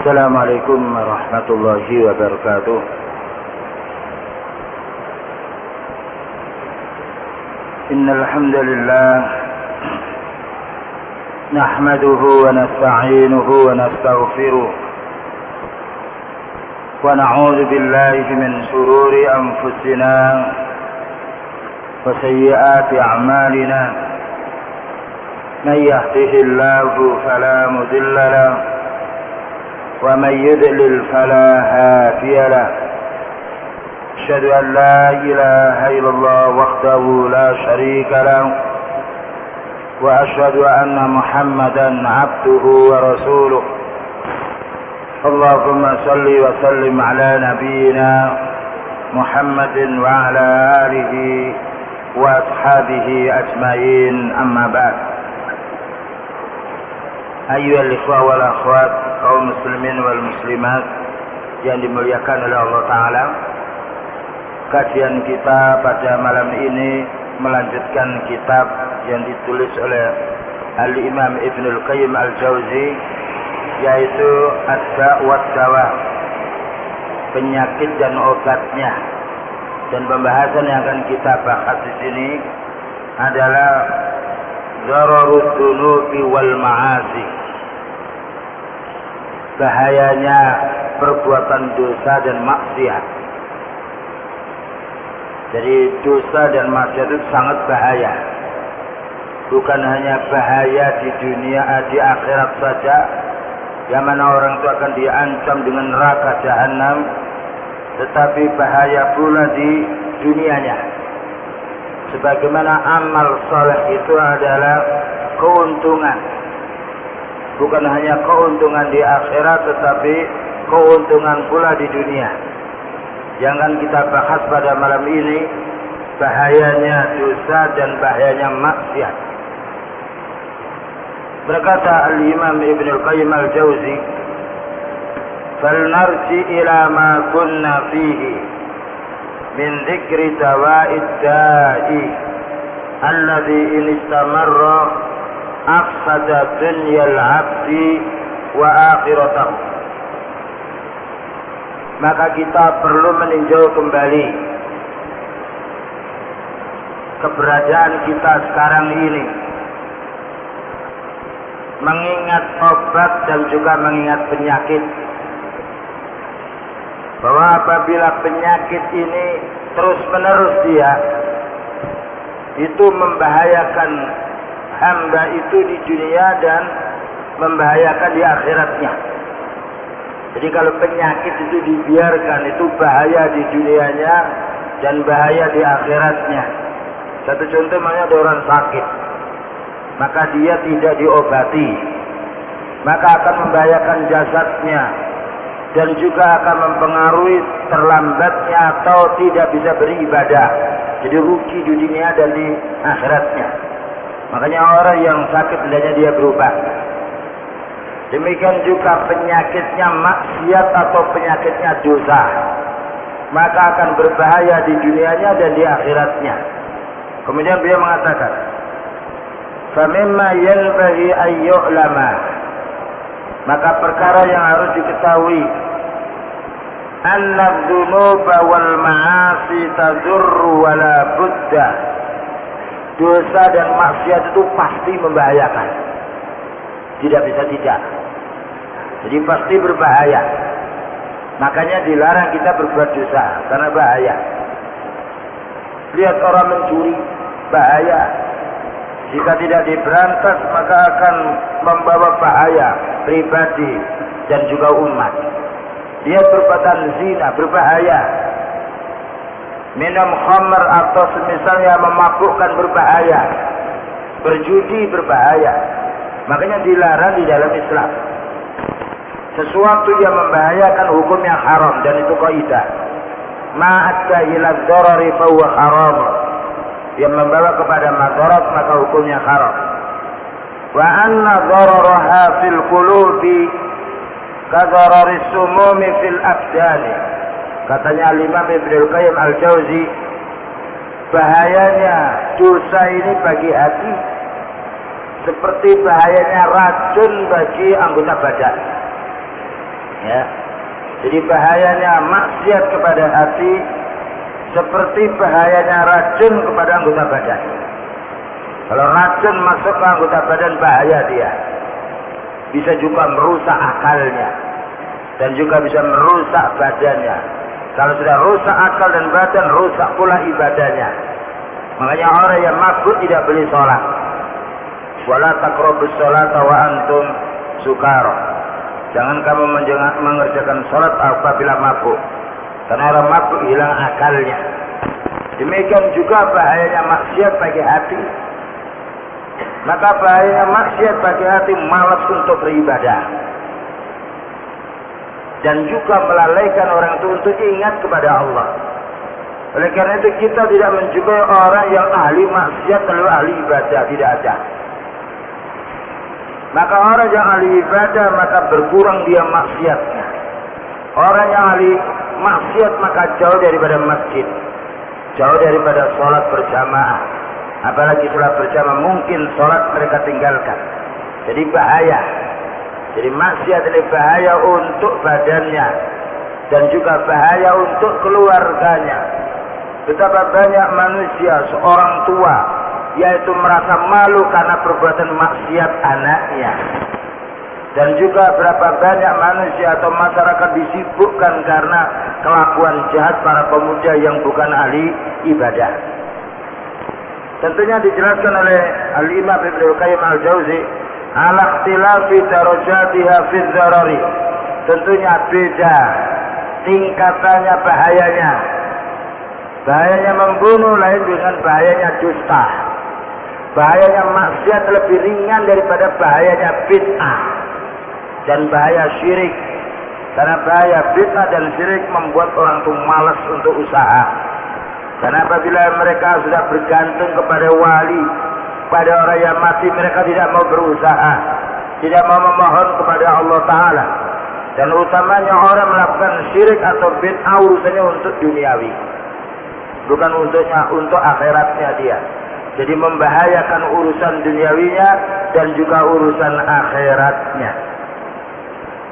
السلام عليكم ورحمة الله وبركاته. إن الحمد لله نحمده ونستعينه ونستغفره ونعوذ بالله من شرور أنفسنا وسيئات أعمالنا. من يهده الله فلا مضل له ومن يضلل فلا هادي له. أشهد أن لا إله إلا الله وحده لا شريك له وأشهد أن محمدا عبده ورسوله. اللهم صل وسلم على نبينا محمد وعلى آله وأصحابه أجمعين. أما بعد. Ayyuhal ikhwah wal akhwat, kaum muslimin wal muslimat yang dimuliakan oleh Allah Ta'ala, kajian kita pada malam ini melanjutkan kitab yang ditulis oleh Al-Imam Ibnul Qayyim Al-Jauzi, yaitu Ad-Da' wa Dawa, penyakit dan obatnya. Dan pembahasan yang akan kita bahas di sini adalah Zararud dunubi wal ma'asi, bahayanya perbuatan dosa dan maksiat. Jadi dosa dan maksiat itu sangat bahaya. Bukan hanya bahaya di dunia, di akhirat saja, yang mana orang itu akan diancam dengan neraka jahanam, tetapi bahaya pula di dunianya. Sebagaimana amal saleh itu adalah keuntungan, bukan hanya keuntungan di akhirat, tetapi keuntungan pula di dunia. Yang akan kita bahas pada malam ini bahayanya dosa dan bahayanya maksiat. Berkata Al-Imam Ibnul Qayyim Al-Jauzi, "Falnarji ila ma kunna fihi min dzikri dawa'id da'i alladhi in istamarra afsada dunyal 'abdi wa akhiratahu." Maka kita perlu meninjau kembali keberadaan kita sekarang ini, mengingat obat dan juga mengingat penyakit, bahwa apabila penyakit ini terus-menerus dia itu membahayakan hamba itu di dunia dan membahayakan di akhiratnya. Jadi kalau penyakit itu dibiarkan, itu bahaya di dunianya dan bahaya di akhiratnya. Satu contoh, ada orang sakit, maka dia tidak diobati, maka akan membahayakan jasadnya dan juga akan mempengaruhi terlambatnya atau tidak bisa beribadah. Jadi rugi di dunia dan di akhiratnya. Makanya orang yang sakit hendaknya dia berubah. Demikian juga penyakitnya maksiat atau penyakitnya dosa, maka akan berbahaya di dunianya dan di akhiratnya. Kemudian beliau mengatakan, "Famimma yanbaghi an yu'lama", maka perkara yang harus diketahui, "anna dzunuba wal ma'asi tadurru wa la budda", dosa dan maksiat itu pasti membahayakan, tidak bisa tidak. Jadi pasti berbahaya. Makanya dilarang kita berbuat dosa karena bahaya. Lihat orang mencuri, bahaya. Jika tidak diberantas maka akan membawa bahaya pribadi dan juga umat. Dia perbuatan zina, berbahaya. Minum khamr atau semisalnya memabukkan, berbahaya. Berjudi, berbahaya. Makanya dilarang di dalam Islam. Sesuatu yang membahayakan hukumnya haram, dan itu kaidah. Ma'adda ila dharari fahuwa haram. Yang membawa kepada madarat maka hukumnya haram. Wa anna dhararaha fil qulubi kadhararis sumumi fil abdani. Katanya Imam Ibnul Qayyim Al-Jauzi, bahayanya dosa ini bagi hati seperti bahayanya racun bagi anggota badan. Ya. Jadi bahayanya maksiat kepada hati seperti bahayanya racun kepada anggota badan. Kalau racun masuk ke anggota badan, bahaya dia. Bisa juga merusak akalnya dan juga bisa merusak badannya. Kalau sudah rusak akal dan badan, rusak pula ibadahnya. Makanya orang yang mabuk tidak boleh sholat. Wala taqrabus sholata wa antum sukara. Jangan kamu mengerjakan sholat apabila mabuk, karena orang mabuk hilang akalnya. Demikian juga bahayanya maksiat bagi hati. Maka bahayanya maksiat bagi hati malas untuk beribadah, dan juga melalaikan orang itu untuk ingat kepada Allah. Oleh karena itu kita tidak menjumpai orang yang ahli maksiat lalu ahli ibadah, tidak ada. Maka orang yang ahli ibadah maka berkurang dia maksiatnya. Orang yang ahli maksiat maka jauh daripada masjid, jauh daripada sholat berjamaah. Apalagi sholat berjamaah mungkin sholat mereka tinggalkan. Jadi bahaya. Jadi maksiat ini bahaya untuk badannya dan juga bahaya untuk keluarganya. Betapa banyak manusia, seorang tua yaitu merasa malu karena perbuatan maksiat anaknya, dan juga berapa banyak manusia atau masyarakat disibukkan karena kelakuan jahat para pemuda yang bukan ahli ibadah. Tentunya dijelaskan oleh Al-Imam Ibnu Qayyim Al-Jauzi ala ikhtilafi darajatiha fi dzarari. Tentunya beda tingkatannya bahayanya. Bahayanya membunuh lain dengan bahayanya dusta. Bahayanya maksiat lebih ringan daripada bahayanya bid'ah dan bahaya syirik. Karena bahaya bid'ah dan syirik membuat orang itu malas untuk usaha. Karena apabila mereka sudah bergantung kepada wali, pada orang yang mati, mereka tidak mau berusaha, tidak mau memohon kepada Allah Ta'ala. Dan utamanya orang melakukan syirik atau bid'ah urusannya untuk duniawi, bukan untuk akhiratnya dia. Jadi membahayakan urusan duniawinya dan juga urusan akhiratnya.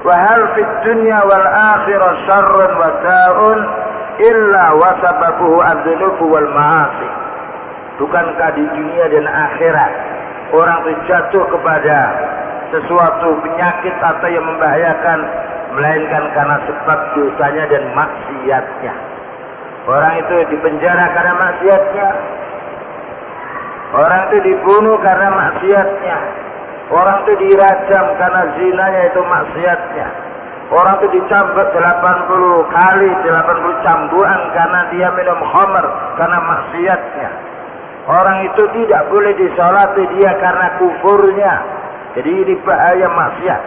Wa hal fid dunya wal akhirah syarrun wa sa'un illa wa sababuhu adz-dzunub wal ma'asi. Bukankah di dunia dan akhirat orang itu jatuh kepada sesuatu penyakit atau yang membahayakan, melainkan karena sebab dosanya dan maksiatnya. Orang itu dipenjara karena maksiatnya, orang itu dibunuh karena maksiatnya, orang itu dirajam karena zinanya itu maksiatnya, orang itu dicambuk 80 kali 80 cambukan karena dia minum khamr karena maksiatnya. Orang itu tidak boleh disolati dia karena kufurnya. Jadi ini bahaya maksiat.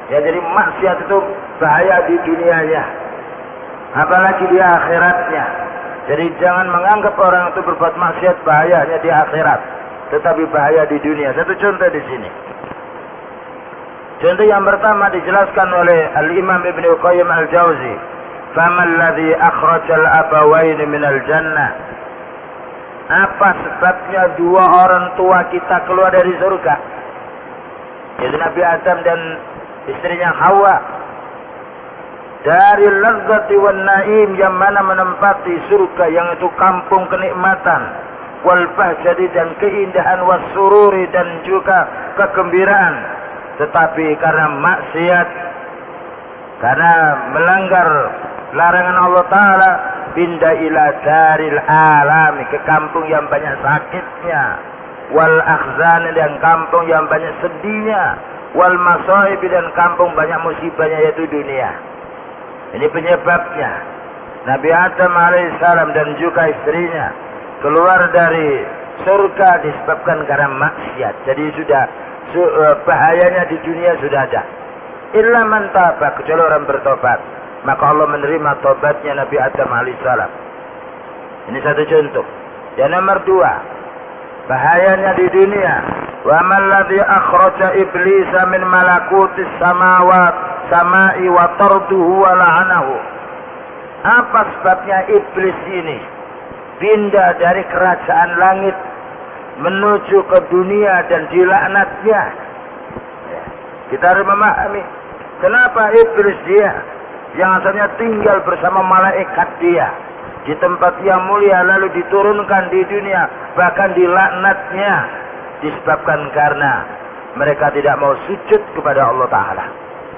Ya, jadi maksiat itu bahaya di dunianya, apalagi di akhiratnya. Jadi jangan menganggap orang itu berbuat maksiat bahayanya di akhirat, tetapi bahaya di dunia. Satu contoh di sini. Contoh yang pertama dijelaskan oleh Al-Imam Ibnu Qayyim Al-Jauzi, "Famal ladzi akhrajal abawaini minal jannah?" Apa sebabnya dua orang tua kita keluar dari surga? Yaitu Nabi Adam dan istrinya Hawa. Dari ladzati wan naim, yang mana menempati surga yang itu kampung kenikmatan, wal bahjati dan keindahan, was sururi dan juga kegembiraan. Tetapi karena maksiat, karena melanggar larangan Allah Ta'ala, pindah ila daril alami, ke kampung yang banyak sakitnya, wal akhzan, dan kampung yang banyak sedihnya, wal masaib, dan kampung banyak musibahnya, yaitu dunia. Ini penyebabnya. Nabi Adam alaihissalam dan juga istrinya keluar dari surga disebabkan karena maksiat. Jadi sudah bahayanya di dunia sudah ada. Illa man taba, kecuali orang bertobat, maka Allah menerima tobatnya Nabi Adam alaihissalam. Ini satu contoh. Yang nomor dua, bahayanya di dunia. Wa man ladzi akhraja iblisa min malakutis samai wa tarduhu wa la'anahu. Apa sebabnya iblis ini pindah dari kerajaan langit menuju ke dunia dan dilaknatnya? Kita harus memahami Kenapa iblis dia yang asalnya tinggal bersama malaikat dia di tempat yang mulia lalu diturunkan di dunia, bahkan dilaknatnya disebabkan karena mereka tidak mau sujud kepada Allah Ta'ala,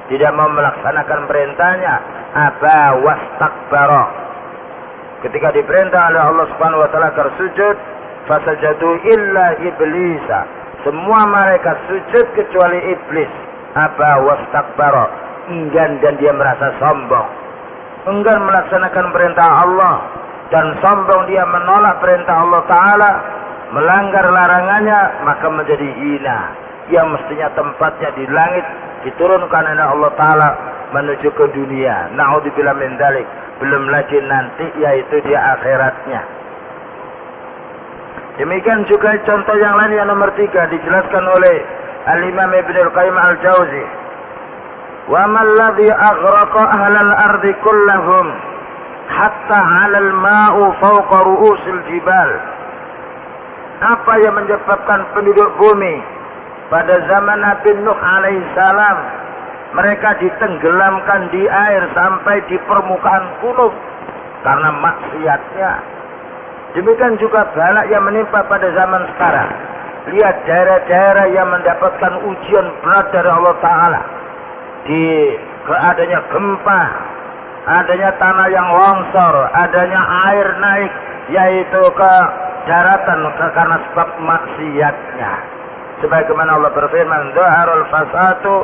tidak mau melaksanakan perintahnya. Aba wastakbara. Ketika diperintah oleh Allah Subhanahu wa taala agar sujud, fasajadu illa iblisa. Semua malaikat sujud kecuali iblis. Aba wastakbara. Enggan dan dia merasa sombong. Enggan melaksanakan perintah Allah dan sombong dia menolak perintah Allah Ta'ala, melanggar larangannya, maka menjadi hina. Yang mestinya tempatnya di langit diturunkan oleh Allah Ta'ala menuju ke dunia. Na'udzubillah min dzalik. Belum lagi nanti yaitu di akhiratnya. Demikian juga contoh yang lain yang nomor 3 dijelaskan oleh Al-Imam Ibnul Qayyim Al-Jauzi. Wa man ladzi aghraqa ahlal ardi kullahum hatta 'alal ma'u fawqa ru'usil jibal. Apa yang menyebabkan penduduk bumi pada zaman Nabi Nuh alaihissalam mereka ditenggelamkan di air sampai di permukaan gunung karena maksiatnya? Demikian juga balak yang menimpa pada zaman sekarang. Lihat daerah-daerah yang mendapatkan ujian berat dari Allah Ta'ala. Di adanya gempa, adanya tanah yang longsor, adanya air naik, yaitu ke daratan karena sebab maksiatnya. Sebagaimana Allah berfirman, "Dhaharul fasadu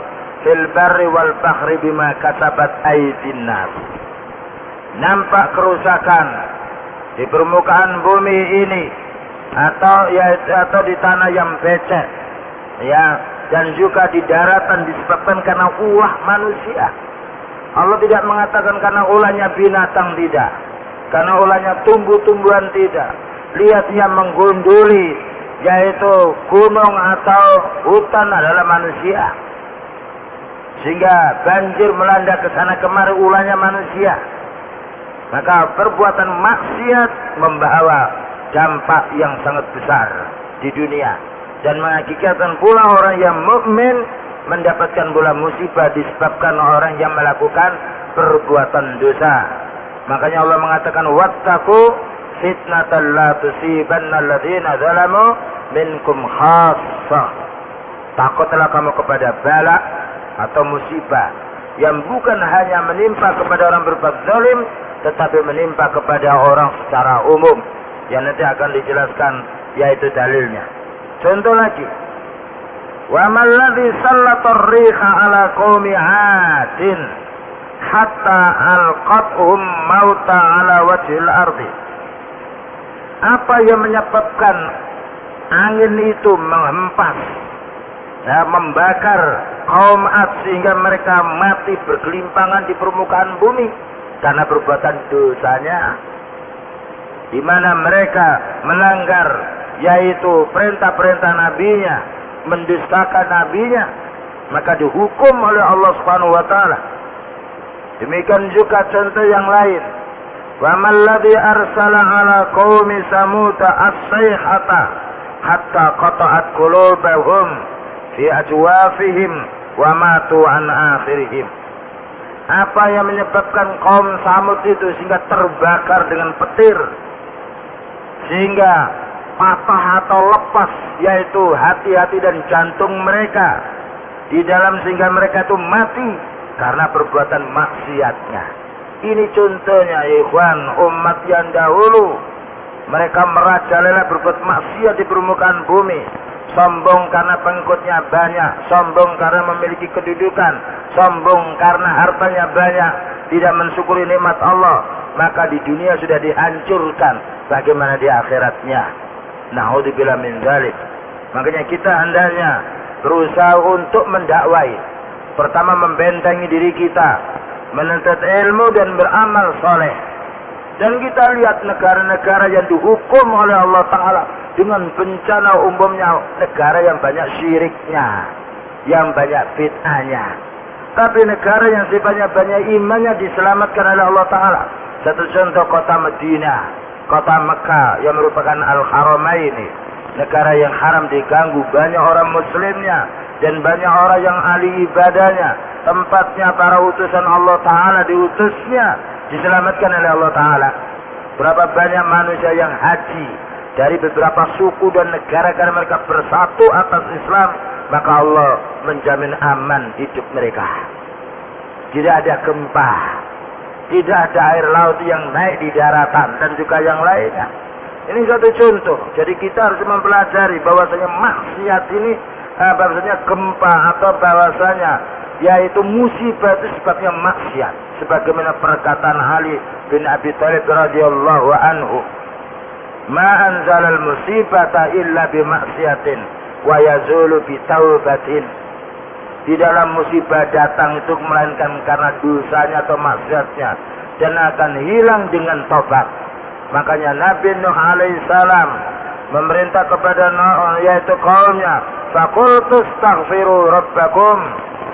fil barri wal bahri bima kasabat aydin nas." Nampak kerusakan di permukaan bumi ini atau di tanah yang becek, ya, dan juga di daratan disebabkan karena ulah manusia. Allah tidak mengatakan karena ulahnya binatang, tidak, karena ulahnya tumbuh-tumbuhan, tidak. Lihat yang menggunduli yaitu gunung atau hutan adalah manusia, sehingga banjir melanda ke sana kemari, ulahnya manusia. Maka perbuatan maksiat membawa dampak yang sangat besar di dunia dan mengakibatkan pula orang yang mukmin mendapatkan pula musibah disebabkan orang yang melakukan perbuatan dosa. Makanya Allah mengatakan, wattaqu fitnatan la tusibanna alladziina zalamu minkum khassah. Takutlah kamu kepada bala atau musibah yang bukan hanya menimpa kepada orang berbuat zalim, tetapi menimpa kepada orang secara umum, yang nanti akan dijelaskan yaitu dalilnya. Contoh lagi, wa man ladzi sallatar riha ala qaumi 'adin hatta alqathum mauta ala wajhil ardi. Apa yang menyebabkan angin itu menghempas, ya, membakar kaum 'Ad sehingga mereka mati bergelimpangan di permukaan bumi karena perbuatan dosanya, di mana mereka melanggar yaitu perintah-perintah nabinya, mendustakan nabinya, maka dihukum oleh Allah Subhanahu wa taala. Demikian juga contoh yang lain, wa man ladzi arsala ala qaumi samud as-sayhata hatta qata'at qulubahum fi ajwafihim wa matu an akhirihim. Apa yang menyebabkan kaum Samud itu sehingga terbakar dengan petir, sehingga patah atau lepas yaitu hati-hati dan jantung mereka di dalam, sehingga mereka itu mati karena perbuatan maksiatnya. Ini contohnya, ikhwan, umat yang dahulu mereka merajalela berbuat maksiat di permukaan bumi, sombong karena pengikutnya banyak, sombong karena memiliki kedudukan, sombong karena hartanya banyak, tidak mensyukuri nikmat Allah, maka di dunia sudah dihancurkan, bagaimana di akhiratnya? Na'udzubillah min dzalik. Makanya kita hendaknya berusaha untuk mendakwai. Pertama, membentengi diri kita, menuntut ilmu dan beramal soleh. Dan kita lihat negara-negara yang dihukum oleh Allah Ta'ala dengan bencana, umumnya negara yang banyak syiriknya, yang banyak bid'ahnya. Tapi negara yang sifatnya banyak imannya diselamatkan oleh Allah Ta'ala. Satu contoh kota Madinah, kota Mekah yang merupakan Al-Haramaini, negara yang haram diganggu, banyak orang muslimnya dan banyak orang yang ahli ibadahnya, tempatnya para utusan Allah Ta'ala diutusnya, diselamatkan oleh Allah Ta'ala. Berapa banyak manusia yang haji dari beberapa suku dan negara karena mereka bersatu atas Islam, maka Allah menjamin aman hidup mereka. Tidak ada gempa, tidak ada air laut yang naik di daratan dan juga yang lainnya. Ini satu contoh. Jadi kita harus mempelajari bahwasanya maksiat ini, bahwasanya gempa atau bahwasanya yaitu musibah itu sebabnya maksiat. Sebagaimana perkataan Ali bin Abi Thalib radhiyallahu anhu, "Ma anzalal musibata illa bimaksiatin wa yazulu bitaubatin." Di dalam musibah datang itu melainkan karena dosanya atau maksiatnya, dan akan hilang dengan tobat. Makanya Nabi Nuh alaihissalam memerintah kepada Nuh, yaitu kaumnya, "Faqultu astaghfiru rabbakum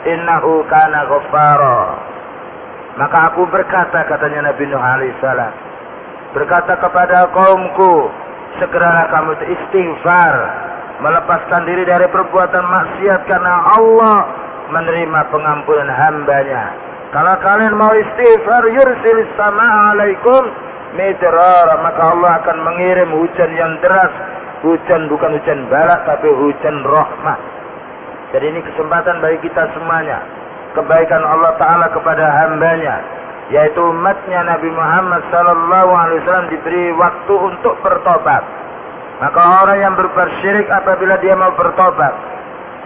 innahu kana ghaffara." Maka aku berkata, katanya Nabi Nuh alaihissalam, berkata kepada kaumku, segeralah kamu istighfar, melepaskan diri dari perbuatan maksiat, karena Allah menerima pengampunan hambanya. Kalau kalian mau istighfar, yursilis sama alaikum midrar, maka Allah akan mengirim hujan yang deras. Hujan bukan hujan balak, tapi hujan rahmat. Jadi ini kesempatan bagi kita semuanya. Kebaikan Allah Ta'ala kepada hambanya, yaitu umatnya Nabi Muhammad SAW, diberi waktu untuk bertobat. Maka orang yang berbuat syirik, apabila dia mau bertobat,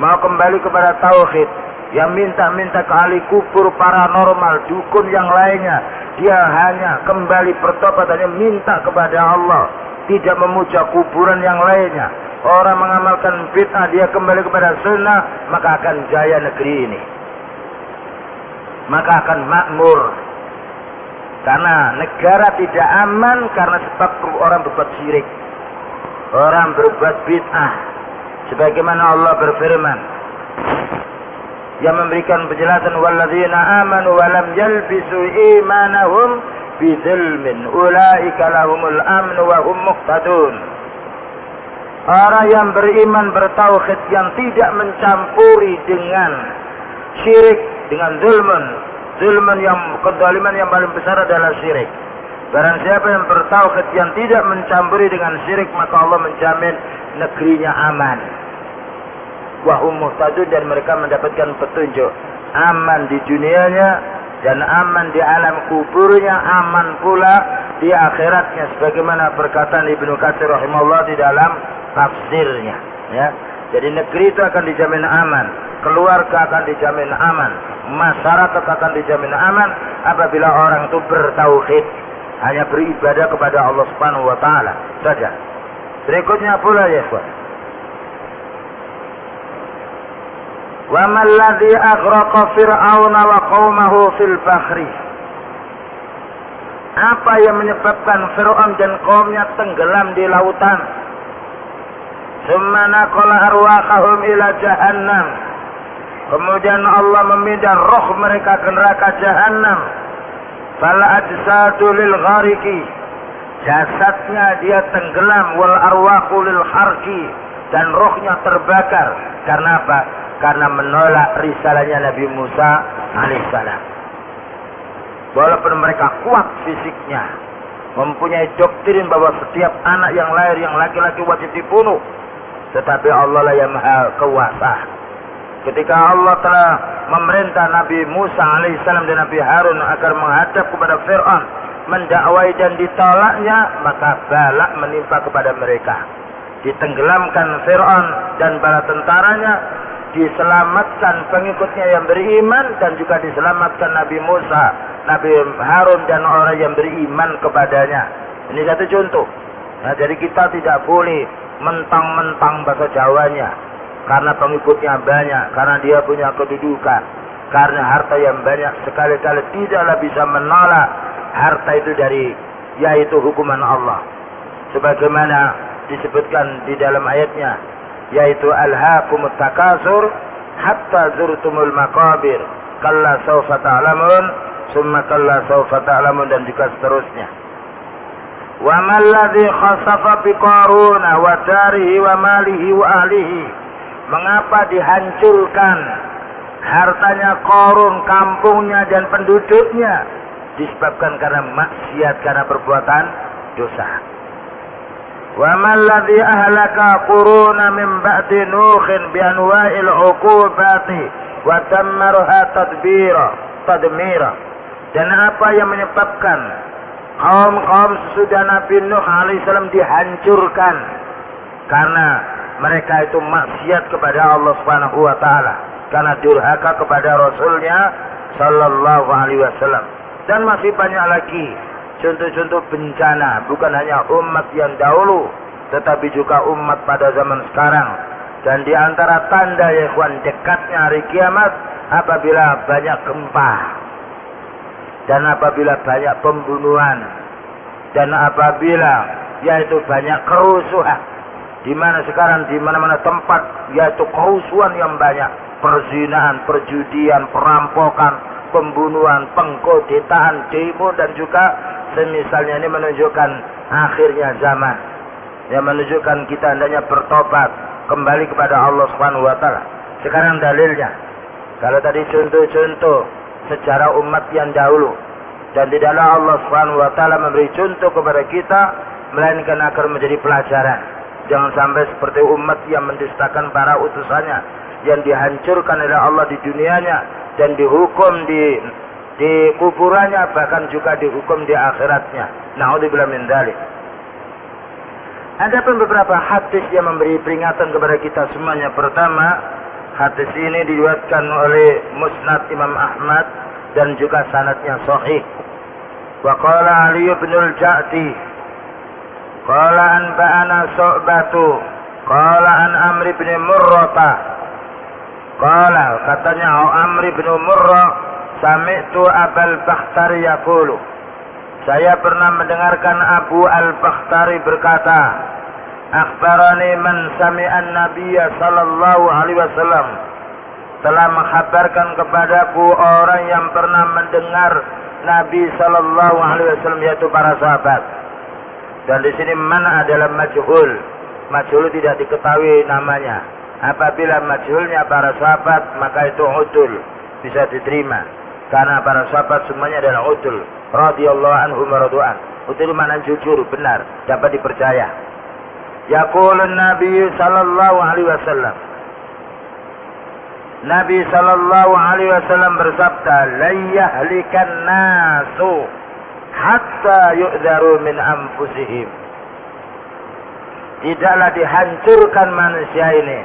mau kembali kepada tauhid, yang minta-minta ke ahli kubur, paranormal, dukun yang lainnya, dia hanya kembali bertobat, hanya minta kepada Allah, tidak memuja kuburan yang lainnya. Orang mengamalkan bid'ah, dia kembali kepada sunnah, maka akan jaya negeri ini, maka akan makmur. Karena negara tidak aman karena sebab orang berbuat syirik, orang berbuat bid'ah. Sebagaimana Allah berfirman, yang memberikan penjelasan, walladzina amanu wa lam yalbisu imanahum bidzulmin ulaika lahumul amnu wa hum muhtadun. Orang yang beriman bertauhid, yang tidak mencampuri dengan syirik, dengan zulmun yang kezaliman yang paling besar adalah syirik. Barang siapa yang bertauhid, yang tidak mencampuri dengan syirik, maka Allah menjamin negerinya aman. Wa hum muhtadun, dan mereka mendapatkan petunjuk. Aman di dunianya dan aman di alam kuburnya, aman pula di akhiratnya, sebagaimana perkataan Ibnu Katsir rahimahullah di dalam tafsirnya, ya. Jadi negeri itu akan dijamin aman, keluarga akan dijamin aman, masyarakat akan dijamin aman apabila orang itu bertauhid, hanya beribadah kepada Allah Subhanahu wa taala saja. Berikutnya pula, ya ikhwan, wa man ladzi aghraqa fir'auna wa qaumahu fil bahri. Apa yang menyebabkan Fir'aun dan kaumnya tenggelam di lautan? Summa naqala arwahahum ila jahannam. Kemudian Allah memindah roh mereka ke neraka jahannam. Fal ajsadu lil ghariki, jasadnya dia tenggelam, wal arwahu lil harki, dan rohnya terbakar. Karena apa? Karena menolak risalahnya Nabi Musa alaihissalam. Walaupun mereka kuat fisiknya, mempunyai doktrin bahwa setiap anak yang lahir yang laki-laki wajib dibunuh, tetapi Allah lah yang maha kuasa. Ketika Allah telah memerintah Nabi Musa alaihissalam dan Nabi Harun agar menghadap kepada Fir'aun, mendakwai dan ditolaknya, maka balak menimpa kepada mereka. Ditenggelamkan Fir'aun dan bala tentaranya, diselamatkan pengikutnya yang beriman, dan juga diselamatkan Nabi Musa, Nabi Harun, dan orang yang beriman kepadanya. Ini satu contoh. Nah, jadi kita tidak boleh mentang-mentang bahasa Jawanya karena pengikutnya banyak, karena dia punya kedudukan, karena harta yang banyak, sekali-kali tidaklah bisa menolak harta itu dari, yaitu hukuman Allah. Sebagaimana disebutkan di dalam ayatnya, yaitu alhaakumut takasur hatta zurtumul maqabir kalla sawfa ta'lamun summa kalla sawfa ta'lamun, dan juga seterusnya. Wa man ladzi khasafa bi Qaruna wa darihi wa malihi wa ahlihi. Mengapa dihancurkan hartanya Qarun, kampungnya dan penduduknya, disebabkan karena maksiat, karena perbuatan dosa. Wa man ladzi ahlaka quruna min ba'di nuhin bi anwa'il 'uqubati wa dammarha tadmira. Dan apa yang menyebabkan kaum-kaum sesudah Nabi Nuh alaihissalam dihancurkan karena mereka itu maksiat kepada Allah Subhanahu wa taala, karena durhaka kepada Rasulnya sallallahu alaihi wasallam. Dan masih banyak lagi contoh-contoh bencana, bukan hanya umat yang dahulu tetapi juga umat pada zaman sekarang. Dan di antara tanda ya ikhwan dekatnya hari kiamat apabila banyak gempa, dan apabila banyak pembunuhan, dan apabila yaitu banyak kerusuhan, di mana sekarang di mana-mana tempat yaitu kerusuhan yang banyak, perzinahan, perjudian, perampokan, pembunuhan, pengkudetaan, demo dan juga semisalnya. Ini menunjukkan akhirnya zaman, yang menunjukkan kita hendaknya bertobat kembali kepada Allah Subhanahu wa taala. Sekarang dalilnya, kalau tadi contoh-contoh sejarah umat yang dahulu, dan tidaklah Allah Subhanahu wa taala memberi contoh kepada kita melainkan agar menjadi pelajaran. Jangan sampai seperti umat yang mendustakan para utusannya, yang dihancurkan oleh Allah di dunianya dan dihukum di kuburannya, bahkan juga dihukum di akhiratnya. Na'udzubillah min dzalik. Ada pun beberapa hadis yang memberi peringatan kepada kita semuanya. Pertama, hadis ini diriwayatkan oleh Musnad Imam Ahmad dan juga sanadnya sahih. Wa qala Ali bin al-Ja'di qala anba'ana Su'batu qala an Amr bin Murrah qala, katanya Amr bin Murrah, sami'tu Abul Bakhtari yaqulu, saya pernah mendengarkan Abu Al-Bakhtari berkata, akhbarani man sami'an nabiyya sallallahu alaihi wasallam, telah mengkhabarkan kepadaku orang yang pernah mendengar Nabi sallallahu alaihi wasallam, yaitu para sahabat. Dan di sini man adalah majhul. Majhul tidak diketahui namanya. Apabila majhulnya para sahabat, maka itu udul, bisa diterima. Karena para sahabat semuanya adalah udul, radhiyallahu anhum wa radu'an. Udul mana jujur, benar, dapat dipercaya. Yaqulun Nabi sallallahu alaihi wasallam, Nabi sallallahu alaihi wasallam bersabda, la yahlikan nasu hatta yu'dharu min anfusihim. Tidaklah dihancurkan manusia ini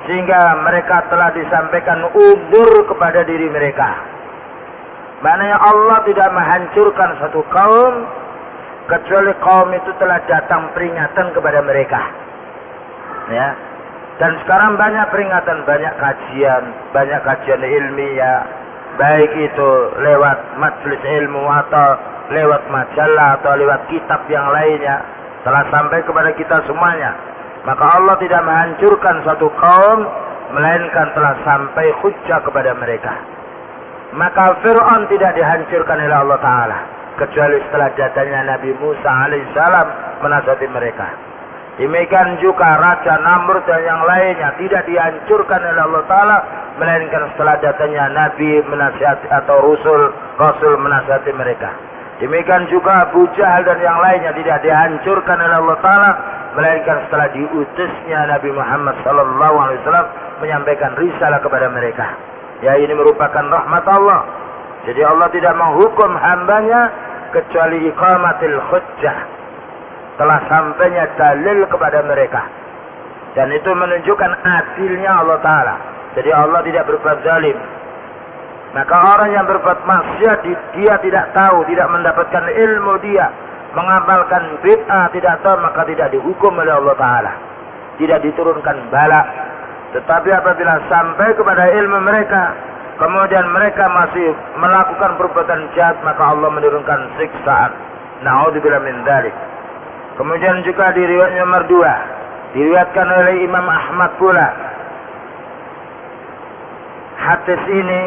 sehingga mereka telah disampaikan uzur kepada diri mereka. Maknanya Allah tidak menghancurkan satu kaum kecuali kaum itu telah datang peringatan kepada mereka. Ya. Dan sekarang banyak peringatan, banyak kajian ilmiah, baik itu lewat majelis ilmu atau lewat majalah atau lewat kitab yang lainnya, telah sampai kepada kita semuanya. Maka Allah tidak menghancurkan satu kaum melainkan telah sampai hujjah kepada mereka. Maka Fir'aun tidak dihancurkan oleh Allah Ta'ala kecuali setelah datangnya Nabi Musa alaihissalam menasihati mereka. Demikian juga Raja Namrud dan yang lainnya tidak dihancurkan oleh Allah Ta'ala melainkan setelah datangnya Nabi menasihati atau Rasul menasihati mereka. Demikian juga Abu Jahal dan yang lainnya tidak dihancurkan oleh Allah Ta'ala melainkan setelah diutusnya Nabi Muhammad SAW menyampaikan risalah kepada mereka. Ya, ini merupakan rahmat Allah. Jadi Allah tidak menghukum hambanya kecuali iqamatil hujjah, telah sampainya dalil kepada mereka. Dan itu menunjukkan adilnya Allah Ta'ala. Jadi Allah tidak berbuat zalim. Maka orang yang berbuat maksiat, dia tidak tahu, tidak mendapatkan ilmu, dia mengamalkan bid'ah, tidak tahu, maka tidak dihukum oleh Allah Ta'ala, tidak diturunkan bala. Tetapi apabila sampai kepada ilmu mereka, kemudian mereka masih melakukan perbuatan jahat, maka Allah menurunkan siksaan. Na'udzubillah min dzalik. Kemudian juga di riwayat nomor 2 diriwayatkan oleh Imam Ahmad pula. Hadis ini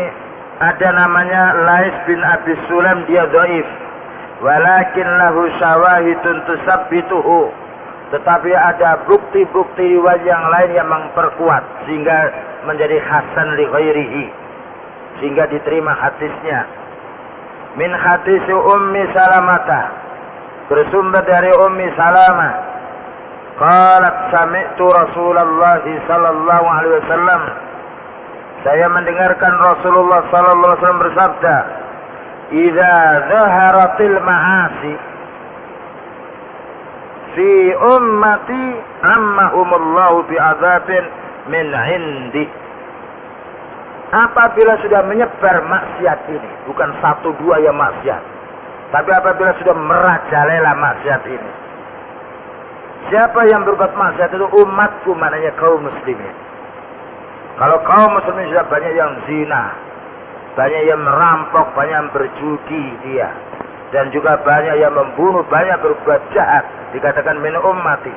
ada namanya Lais bin Abi Sulaim, dia dhaif. Walakin lahu syawahidun tusabbituhu. tetapi ada bukti-bukti riwayat yang lain yang memperkuat sehingga menjadi hasan li ghairihi, sehingga diterima hadisnya. Min hadis Ummi Salamah, bersumber dari Ummi Salamah, qalat sami'tu Rasulullah sallallahu alaihi wasallam, saya mendengarkan Rasulullah sallallahu alaihi wasallam bersabda, idza zaharatil ma'asi fi ummati ammahumullahu bi'adzabin min indi. Apabila sudah menyebar maksiat ini, bukan satu dua yang maksiat, tapi apabila sudah merajalela maksiat ini, siapa yang berbuat maksiat itu umatku, maknanya kaum muslimin. Kalau kaum muslimin sudah banyak yang zina, banyak yang merampok, banyak yang berjudi dia, dan juga banyak yang membunuh, banyak berbuat jahat, dikatakan min ummati,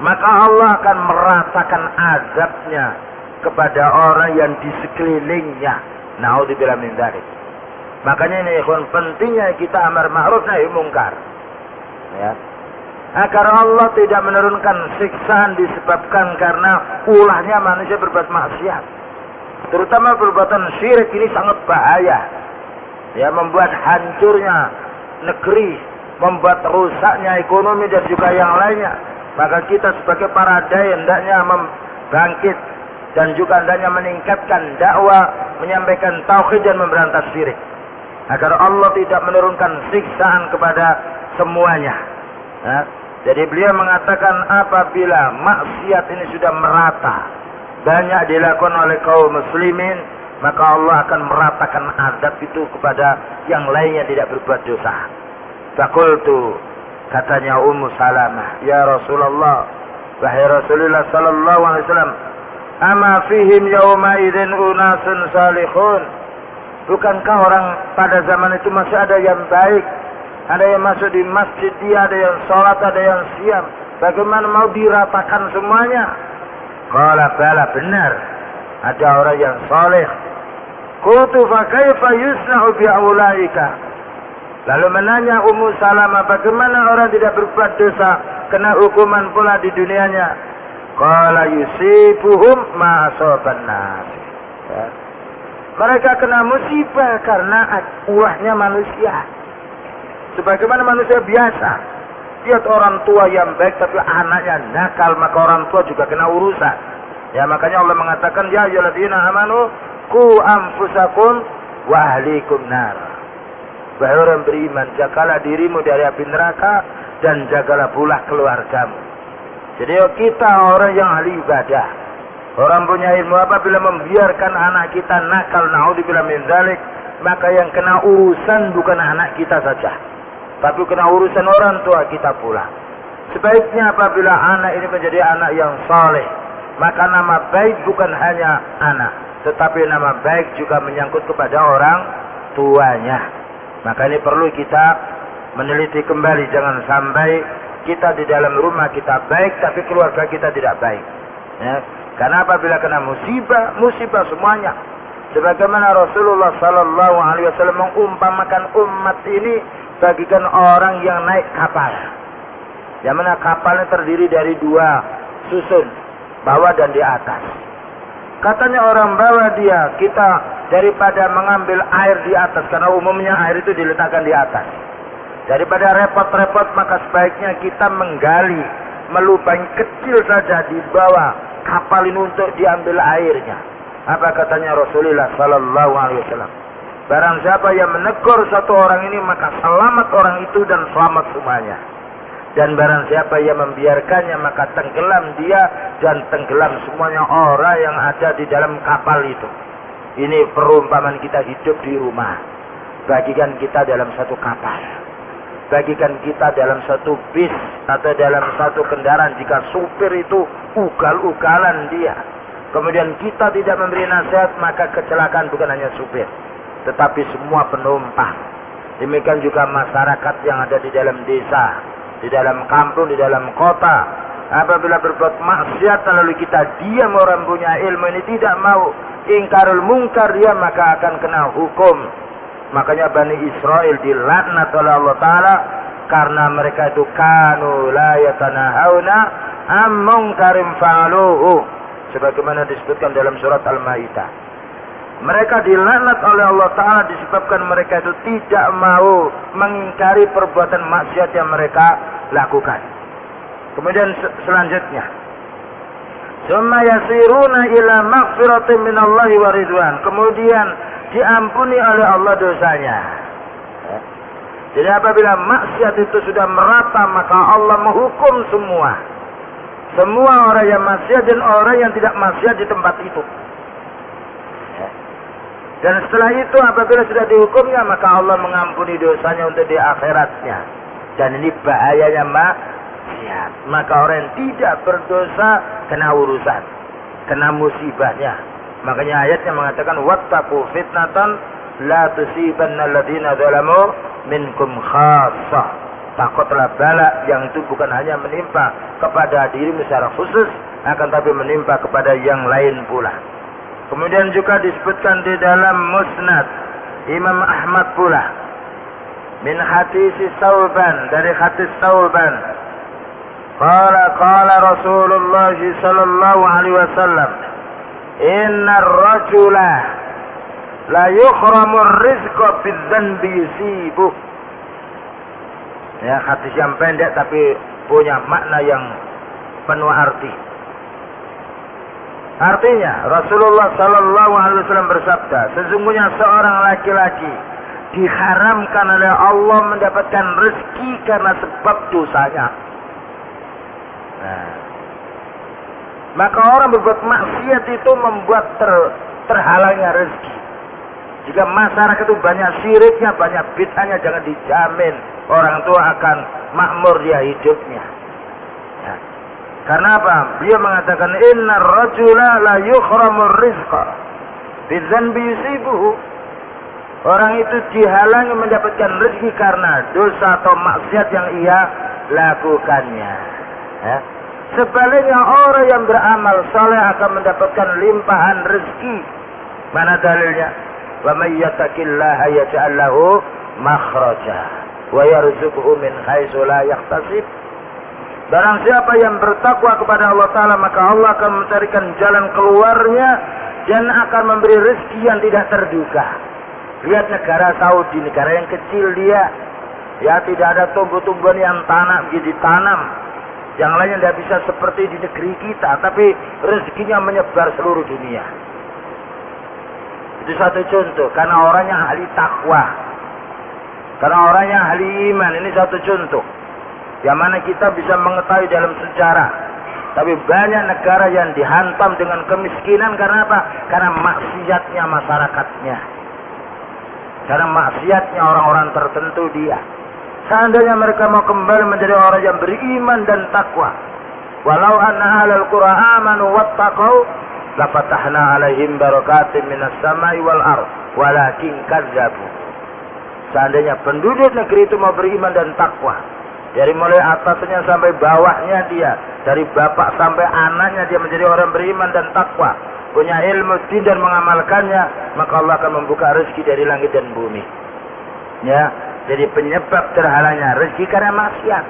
maka Allah akan meratakan azabnya kepada orang yang di sekelilingnya. Naudzubillah min dzalik. Makanya ini ikhwan, pentingnya kita amar ma'ruf nahi mungkar, ya, agar Allah tidak menurunkan siksaan disebabkan karena ulahnya manusia berbuat maksiat, terutama perbuatan syirik ini sangat bahaya, ya, membuat hancurnya negeri, membuat rusaknya ekonomi dan juga yang lainnya. Maka kita sebagai para dai hendaknya membangkit dan juga hendaknya meningkatkan dakwah, menyampaikan tauhid dan memberantas syirik, agar Allah tidak menurunkan siksaan kepada semuanya. Ya. Jadi beliau mengatakan apabila maksiat ini sudah merata, banyak dilakukan oleh kaum muslimin, maka Allah akan meratakan azab itu kepada yang lainnya tidak berbuat dosa. Faqultu, katanya Ummu Salamah, ya Rasulullah, wahai Rasulullah sallallahu alaihi wasallam, ama fihim yauma idzin unasun salihun. Bukankah orang pada zaman itu masih ada yang baik, ada yang masuk di masjid dia, ada yang sholat, ada yang siam. Bagaimana mau diratakan semuanya? Qala bala, benar, ada orang yang saleh. Qultu fa kaifa yusna'u bi aulaika. Lalu menanya Ummu Salamah, bagaimana orang tidak berbuat dosa kena hukuman pula di dunianya? Qala yusibuhum ma asaban nas. Ya. Mereka kena musibah karena ulahnya manusia. Sebagaimana manusia biasa, lihat orang tua yang baik tapi anaknya nakal, maka orang tua juga kena urusan. Ya, makanya Allah mengatakan, ya ayyuhalladzina amanu qu anfusakum wa ahlikum nar. Wahai orang beriman, jagalah dirimu dari api neraka dan jagalah pula keluargamu. Jadi kita orang yang ahli ibadah, orang punya ilmu, apabila membiarkan anak kita nakal, naudzubillah min dzalik, maka yang kena urusan bukan anak kita saja, tapi kena urusan orang tua kita pula. Sebaiknya apabila anak ini menjadi anak yang saleh, maka nama baik bukan hanya anak, tetapi nama baik juga menyangkut kepada orang tuanya. Maka ini perlu kita meneliti kembali, jangan sampai kita di dalam rumah kita baik tapi keluarga kita tidak baik, ya. Karena apabila kena musibah semuanya. Sebagaimana Rasulullah sallallahu alaihi wasallam mengumpamakan umat ini bagikan orang yang naik kapal, yang mana kapalnya terdiri dari dua susun, bawah dan di atas. Katanya orang bawah dia, kita daripada mengambil air di atas, karena umumnya air itu diletakkan di atas, daripada repot-repot maka sebaiknya kita menggali lubang kecil saja di bawah kapal ini untuk diambil airnya. Apa katanya Rasulullah sallallahu alaihi wasallam? Barang siapa yang menegur satu orang ini, maka selamat orang itu dan selamat semuanya. Dan barang siapa yang membiarkannya, maka tenggelam dia dan tenggelam semuanya orang yang ada di dalam kapal itu. Ini perumpamaan kita hidup di rumah. Bagikan kita dalam satu kapal, bagikan kita dalam satu bis atau dalam satu kendaraan, jika supir itu ugal-ugalan dia, kemudian kita tidak memberi nasihat, maka kecelakaan bukan hanya supir, tetapi semua penumpang. Demikian juga masyarakat yang ada di dalam desa, di dalam kampung, di dalam kota. Apabila berbuat maksiat lalu kita diam, orang punya ilmu ini tidak mau ingkarul mungkar dia, maka akan kena hukum. Makanya Bani Israel dilaknat oleh Allah Ta'ala karena mereka itu kanu la yatanahawna am munkarim fa'aluhu, sebagaimana disebutkan dalam surat Al-Maidah. Mereka dilaknat oleh Allah Ta'ala disebabkan mereka itu tidak mau mengingkari perbuatan maksiat yang mereka lakukan. Kemudian selanjutnya, summa yasiruna ila maghfiratin minallahi wa ridwan, kemudian diampuni oleh Allah dosanya. Jadi apabila maksiat itu sudah merata, maka Allah menghukum semua orang yang maksiat dan orang yang tidak maksiat di tempat itu. Dan setelah itu apabila sudah dihukumnya, maka Allah mengampuni dosanya untuk di akhiratnya. Dan ini bahayanya maksiat. Maka orang yang tidak berdosa kena urusan, kena musibahnya. Makanya ayatnya mengatakan wattaqu fitnatan la tusibanna alladziina zalamu minkum khassah. Takutlah bala yang itu bukan hanya menimpa kepada dirimu secara khusus, akan tapi menimpa kepada yang lain pula. Kemudian juga disebutkan di dalam Musnad Imam Ahmad pula min hadis Sauban, dari hadis Sauban, qala Rasulullah sallallahu alaihi wasallam, innar rajula la yukhramu rizqa bidzanbi yusibuh. Ya, hadis yang pendek tapi punya makna yang penuh arti. Artinya Rasulullah sallallahu alaihi wasallam bersabda, sesungguhnya seorang laki-laki diharamkan oleh Allah mendapatkan rezeki karena sebab dosanya. Nah, maka orang berbuat maksiat itu membuat terhalangnya rezeki. Jika masyarakat itu banyak syiriknya, banyak bid'ahnya, jangan dijamin orang itu akan makmur dia hidupnya. Ya. Karena apa? Beliau mengatakan innar rajula la yukhramur rizqa bidzanbi yusibuhu. Orang itu dihalangi mendapatkan rezeki karena dosa atau maksiat yang ia lakukannya. Ya. Sebaliknya orang yang beramal saleh akan mendapatkan limpahan rezeki. Mana dalilnya? Wa may yattaqillaha yaj'al lahu makhraja wa yarzuqhu min haitsu la yahtasib. Barang siapa yang bertakwa kepada Allah Ta'ala, maka Allah akan mencarikan jalan keluarnya dan akan memberi rezeki yang tidak terduga. Lihat negara Saudi, negara yang kecil dia, ya tidak ada tumbuh-tumbuhan yang ditanam. Yang lainnya tidak bisa seperti di negeri kita, tapi rezekinya menyebar seluruh dunia. Itu satu contoh, karena orangnya ahli takwa, karena orangnya ahli iman. Ini satu contoh yang mana kita bisa mengetahui dalam sejarah. Tapi banyak negara yang dihantam dengan kemiskinan karena apa? Karena maksiatnya masyarakatnya, karena maksiatnya orang-orang tertentu dia. Seandainya mereka mau kembali menjadi orang yang beriman dan takwa, walau anna ahlal qura amanu wattaqau lafatahna alaihim barakatin minas samai wal ard walakin kadzabu. Seandainya penduduk negeri itu mau beriman dan takwa, dari mulai atasnya sampai bawahnya dia, dari bapak sampai anaknya dia menjadi orang beriman dan takwa, punya ilmu din dan mengamalkannya, maka Allah akan membuka rezeki dari langit dan bumi. Ya, jadi penyebab terhalangnya rezeki karena maksiat.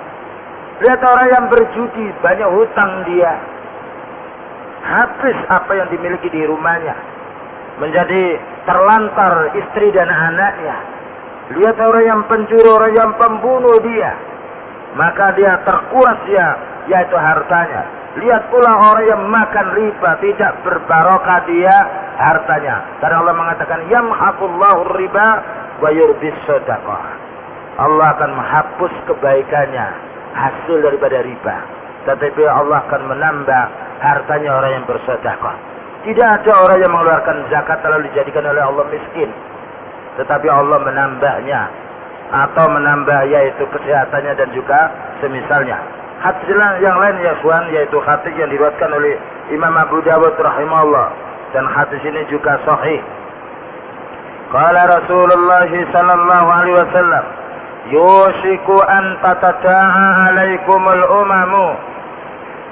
Lihat orang yang berjudi, banyak hutang dia, habis apa yang dimiliki di rumahnya, menjadi terlantar istri dan anaknya. Lihat orang yang pencuri, orang yang pembunuh dia, maka dia terkuras dia, yaitu hartanya. Lihat pula orang yang makan riba, tidak berbarokah dia hartanya. Karena Allah mengatakan yamhaqullahu riba wa yurbis shadaqah. Allah akan menghapus kebaikannya, hasil daripada riba. Tetapi Allah akan menambah hartanya orang yang bersedekah. Tidak ada orang yang mengeluarkan zakat lalu dijadikan oleh Allah miskin, tetapi Allah menambahnya atau menambah yaitu kesehatannya dan juga semisalnya. Hadis yang lain ya kawan, yaitu hadis yang diriwayatkan oleh Imam Abu Dawud rahimahullah, dan hadis ini juga sahih. Qala Rasulullah sallallahu alaihi wasallam, yushiku an tatada'a alaikumul umamu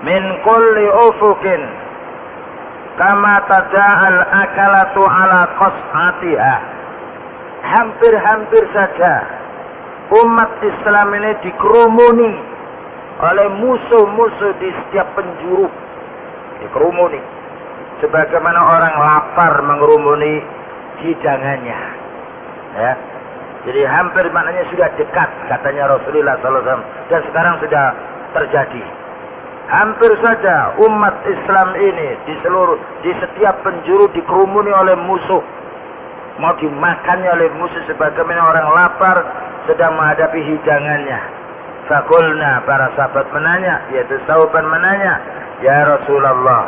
min kulli ufukin kama tada'al akalatu ala qas'atiha. Hampir-hampir saja umat Islam ini dikerumuni oleh musuh-musuh di setiap penjuru. Dikerumuni. Sebagaimana orang lapar mengerumuni hidangannya. Ya. Jadi hampir maknanya sudah dekat katanya Rasulullah SAW. Dan sekarang sudah terjadi. Hampir saja umat Islam ini di setiap penjuru dikerumuni oleh musuh. Mau dimakannya oleh musuh sebagaimana orang lapar sedang menghadapi hidangannya. Fakulna, para sahabat menanya, yaitu Sauban menanya, ya Rasulullah,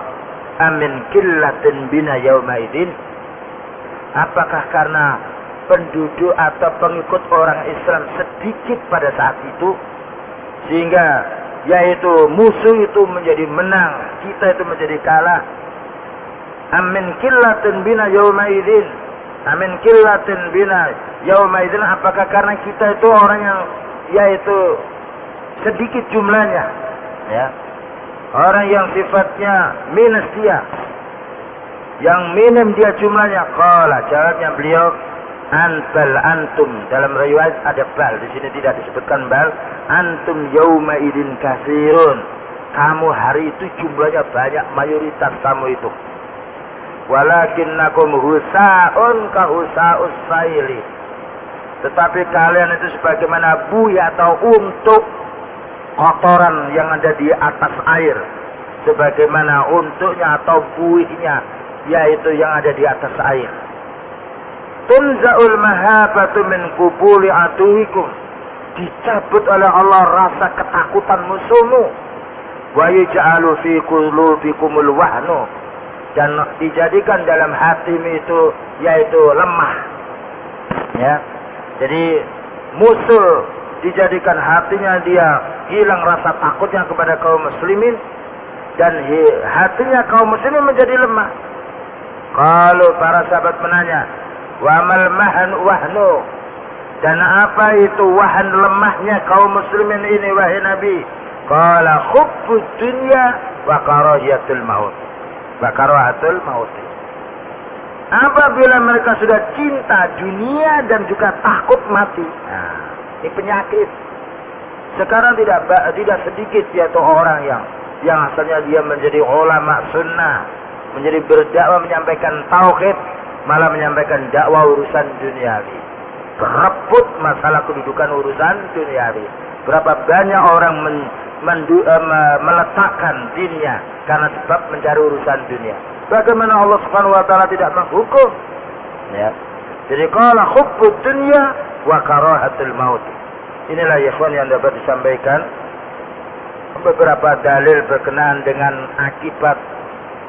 amin killatin bina yaumaidin? Apakah karena penduduk atau pengikut orang Islam sedikit pada saat itu, sehingga yaitu musuh itu menjadi menang, kita itu menjadi kalah? Amin killatin bina yaumaidin? Amin killatin bina yaumaidin, apakah karena kita itu orang yang yaitu sedikit jumlahnya, ya, orang yang sifatnya minus dia, yang minim dia jumlahnya? Qala, jawabnya beliau, bal antum, dalam riwayat ada bal, di sini tidak disebutkan bal. Antum yauma idin katsirun, kamu hari itu jumlahnya banyak, mayoritas kamu itu. Walakinnakum husaun ka husaus saili, tetapi kalian itu sebagaimana buih atau untuk kotoran yang ada di atas air, sebagaimana untuknya atau buihnya yaitu yang ada di atas air. Tunza'ul mahabatu min qubuli aduhikum, dicabut oleh Allah rasa ketakutan musuhmu. Wa yaj'alu fi qulubikumul wahnu, dan dijadikan dalam hatimu itu yaitu lemah. Ya. Jadi musuh dijadikan hatinya dia hilang rasa takutnya kepada kaum muslimin, dan hatinya kaum muslimin menjadi lemah. Kalau para sahabat menanya, wa mal mahan wahnu, dan apa itu wahan lemahnya kaum muslimin ini wahai Nabi? Qala hubbud dunya wa karahiyatul maut. Wa karahatul maut. Apabila mereka sudah cinta dunia dan juga takut mati. Nah, ini penyakit. Sekarang tidak sedikit yaitu orang yang asalnya dia menjadi ulama sunnah, menjadi berdakwah menyampaikan tauhid, malah menyampaikan dakwah urusan duniawi, berebut masalah kedudukan urusan duniawi. Berapa banyak orang meletakkan dinnya karena sebab mencari urusan dunia. Bagaimana Allah Subhanahu wa taala tidak menghukum? Ya. Jadi qala hubbud dunya wa karahatul maut. Inilah ya ikhwan yang dapat disampaikan beberapa dalil berkenaan dengan akibat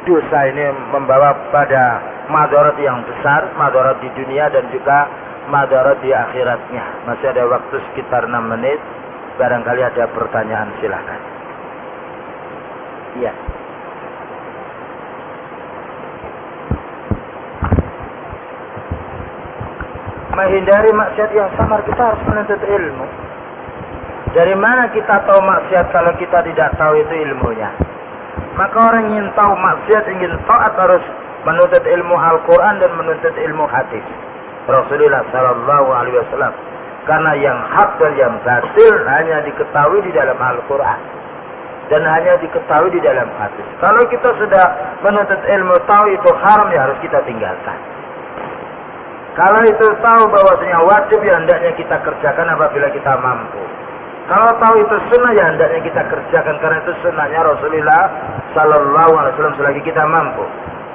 dosa ini membawa pada madarat yang besar, madarat di dunia dan juga madarat di akhiratnya. Masih ada waktu sekitar 6 menit. Barangkali ada pertanyaan, silakan. Iya. Menghindari maksiat yang samar, kita harus menuntut ilmu. Dari mana kita tahu maksiat kalau kita tidak tahu itu ilmunya? Maka orang ingin tahu maksiat, ingin taat, harus menuntut ilmu Al-Quran dan menuntut ilmu hadis Rasulullah Sallallahu Alaihi Wasallam. Karena yang hak dan yang batil hanya diketahui di dalam Al-Quran dan hanya diketahui di dalam hadis. Kalau kita sudah menuntut ilmu tahu itu haram, ya harus kita tinggalkan. Kalau itu tahu bahwasanya wajib, ya hendaknya kita kerjakan apabila kita mampu. Kalau tahu itu sunnah, ya hendaknya kita kerjakan karena itu sunnahnya Rasulullah Sallallahu Alaihi Wasallam selagi kita mampu.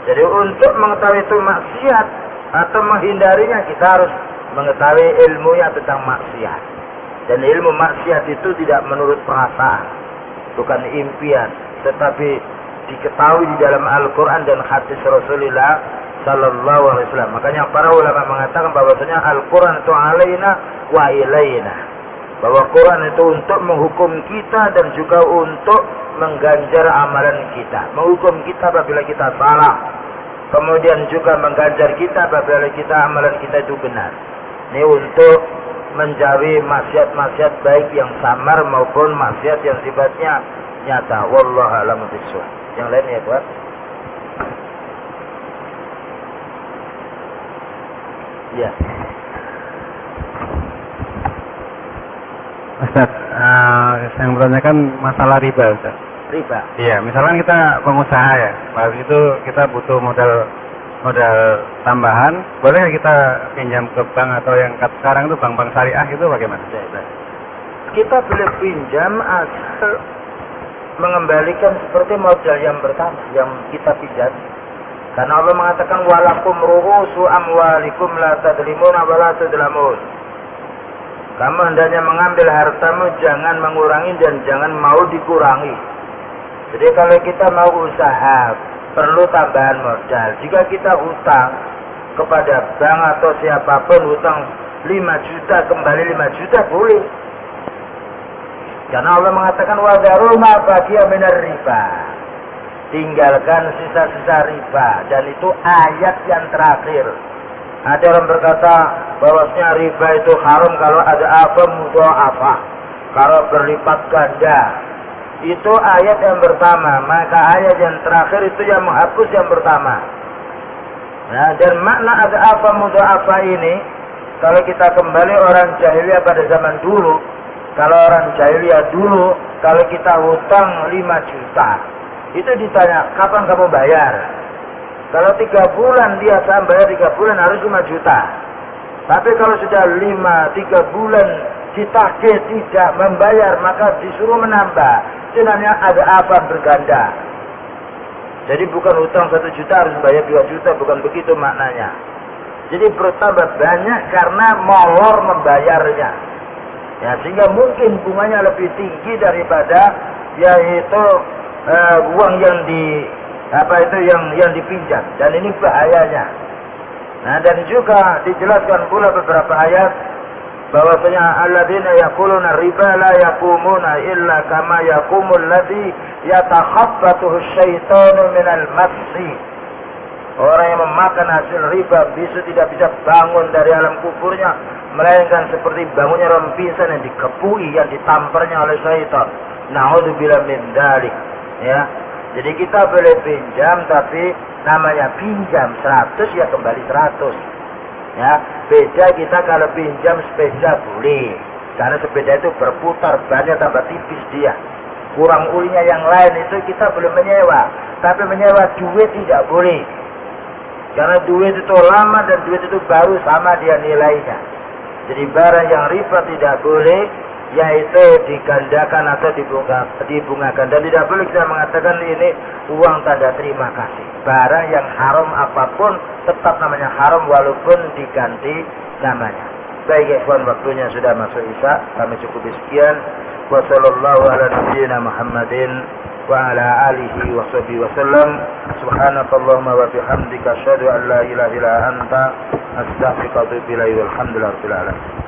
Jadi untuk mengetahui itu maksiat atau menghindarinya, kita harus mengetahui ilmunya tentang maksiat. Dan ilmu maksiat itu tidak menurut perasaan, bukan impian, tetapi diketahui di dalam Al-Quran dan hadis Rasulullah Sallallahu Alaihi Wasallam. Makanya para ulama mengatakan bahwasanya Al-Quran itu alaina wa ilaina, bahwa Quran itu untuk menghukum kita dan juga untuk mengganjar amalan kita, menghukum kita apabila kita salah, kemudian juga mengganjar kita apabila kita amalan kita itu benar. Ini untuk menjauhi maksiat-maksiat baik yang samar maupun maksiat yang sifatnya nyata. Wallahu a'lam bishawab. Yang lain ya, Pak. Ya. Ustaz, saya bertanyakan masalah riba, Ustaz. Riba. Iya, misalkan kita pengusaha ya, lalu itu kita butuh modal tambahan, boleh kita pinjam ke bank atau yang sekarang itu bank-bank syariah itu bagaimana? Kita boleh pinjam asal mengembalikan seperti modal yang pertama yang kita pinjam. Karena Allah mengatakan walakum ru'usu amwalikum la tadlimuna wa la tudlamun. Kamu hendaknya mengambil hartamu, jangan mengurangi dan jangan mau dikurangi. Jadi kalau kita mau usaha, perlu tambahan modal. Jika kita hutang kepada bank atau siapapun, hutang 5 juta, kembali 5 juta, boleh. Karena Allah mengatakan wadharul ma baqiya minar riba. Tinggalkan sisa-sisa riba. Dan itu ayat yang terakhir. Ada orang berkata bahwasanya riba itu haram kalau ada apa mudha'afah, kalau berlipat ganda. Itu ayat yang pertama. Maka ayat yang terakhir itu yang menghapus yang pertama. Nah, dan makna ada apa mudha'afah ini, kalau kita kembali orang jahiliyah pada zaman dulu, kalau orang jahiliyah dulu, kalau kita hutang 5 juta, itu ditanya, kapan kamu bayar? Kalau 3 bulan dia bayar 3 bulan harus 5 juta. Tapi kalau sudah 3 bulan ditagih tidak membayar, maka disuruh menambah. Itu namanya ada apa berganda. Jadi bukan hutang 1 juta harus bayar 2 juta, bukan begitu maknanya. Jadi bertambah banyak karena molor membayarnya. Ya, sehingga mungkin bunganya lebih tinggi daripada yaitu uang yang yang dipinjam, dan ini bahayanya. Nah, dan juga dijelaskan pula beberapa ayat bahwasanya alladzina yaquluna riba la yaqumuna illa kama yaqumul ladzi yatakhabbathu asyaitanu minal massi. Orang yang memakan hasil riba bisa tidak bisa bangun dari alam kuburnya, melainkan seperti bangunnya orang pingsan yang dikepui, yang ditamparnya oleh syaitan. Na'udzubillah min dzalik. Ya. Jadi kita boleh pinjam, tapi namanya pinjam 100 ya kembali 100. Ya, beda kita kalau pinjam sepeda boleh. Karena sepeda itu berputar, bannya tambah tipis dia. Kurang ulinya yang lain itu kita boleh menyewa. Tapi menyewa duit tidak boleh. Karena duit itu lama dan duit itu baru sama dia nilainya. Jadi barang yang riba tidak boleh, yaitu digandakan atau dibungakan. Dan tidak boleh kita mengatakan ini uang tanda terima kasih. Barang yang haram apapun tetap namanya haram walaupun diganti namanya. Baik ikhwan, waktunya sudah masuk isya, kami cukupi sekian. Wassallallahu ala nabiyyina Muhammadin wa ala alihi wa sahbihi wasallam. Subhanakallahumma wa bihamdika asyhadu an la ilaha illa anta astaghfiruka wa atubu ilaik. Walhamdulillahirabbil alamin.